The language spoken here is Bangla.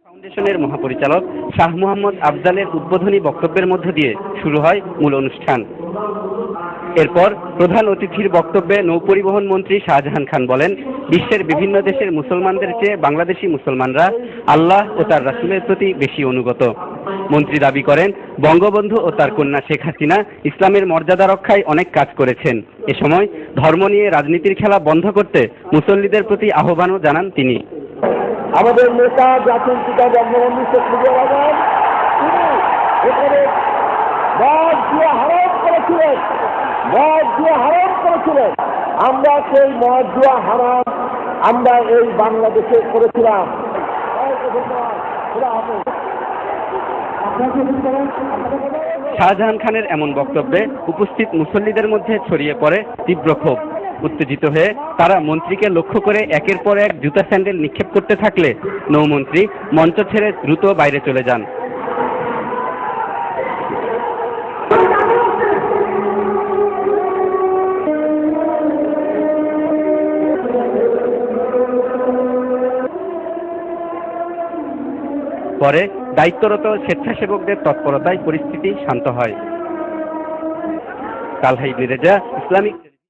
ফাউন্ডেশনের মহাপরিচালক শাহ মোহাম্মদ আফজালের উদ্বোধনী বক্তব্যের মধ্য দিয়ে শুরু হয় মূল অনুষ্ঠান। এরপর প্রধান অতিথির বক্তব্যে নৌপরিবহন মন্ত্রী শাহজাহান খান বলেন, বিশ্বের বিভিন্ন দেশের মুসলমানদের চেয়ে বাংলাদেশি মুসলমানরা আল্লাহ ও তার রাসূলের প্রতি বেশি অনুগত। মন্ত্রী দাবি করেন, বঙ্গবন্ধু ও তার কন্যা শেখ হাসিনা ইসলামের মর্যাদা রক্ষায় অনেক কাজ করেছেন। এ সময় ধর্ম নিয়ে রাজনীতির খেলা বন্ধ করতে মুসল্লিদের প্রতি আহ্বানও জানান তিনি। আমাদের নেতা জাতির পিতা বঙ্গবন্ধু শেখ মুজিবুর রহমান তিনি এখানে মদ দিয়ে হারাম করেছিলেন। আমরা সেই মদ দিয়ে হারাম আমরা এই বাংলাদেশে করেছিলাম। শাহজাহান খানের এমন বক্তব্যে উপস্থিত মুসল্লিদের মধ্যে ছড়িয়ে পড়ে তীব্র ক্ষোভ। উত্তেজিত হয়ে তারা মন্ত্রীকে লক্ষ্য করে একের পর এক জুতা স্যান্ডেল নিক্ষেপ করতে থাকলে নৌমন্ত্রী মঞ্চ ছেড়ে দ্রুত বাইরে চলে যান। পরে দায়িত্বরত স্বেচ্ছাসেবকদের তৎপরতায় পরিস্থিতি শান্ত হয়। কালহাই রেজা, ইসলামিক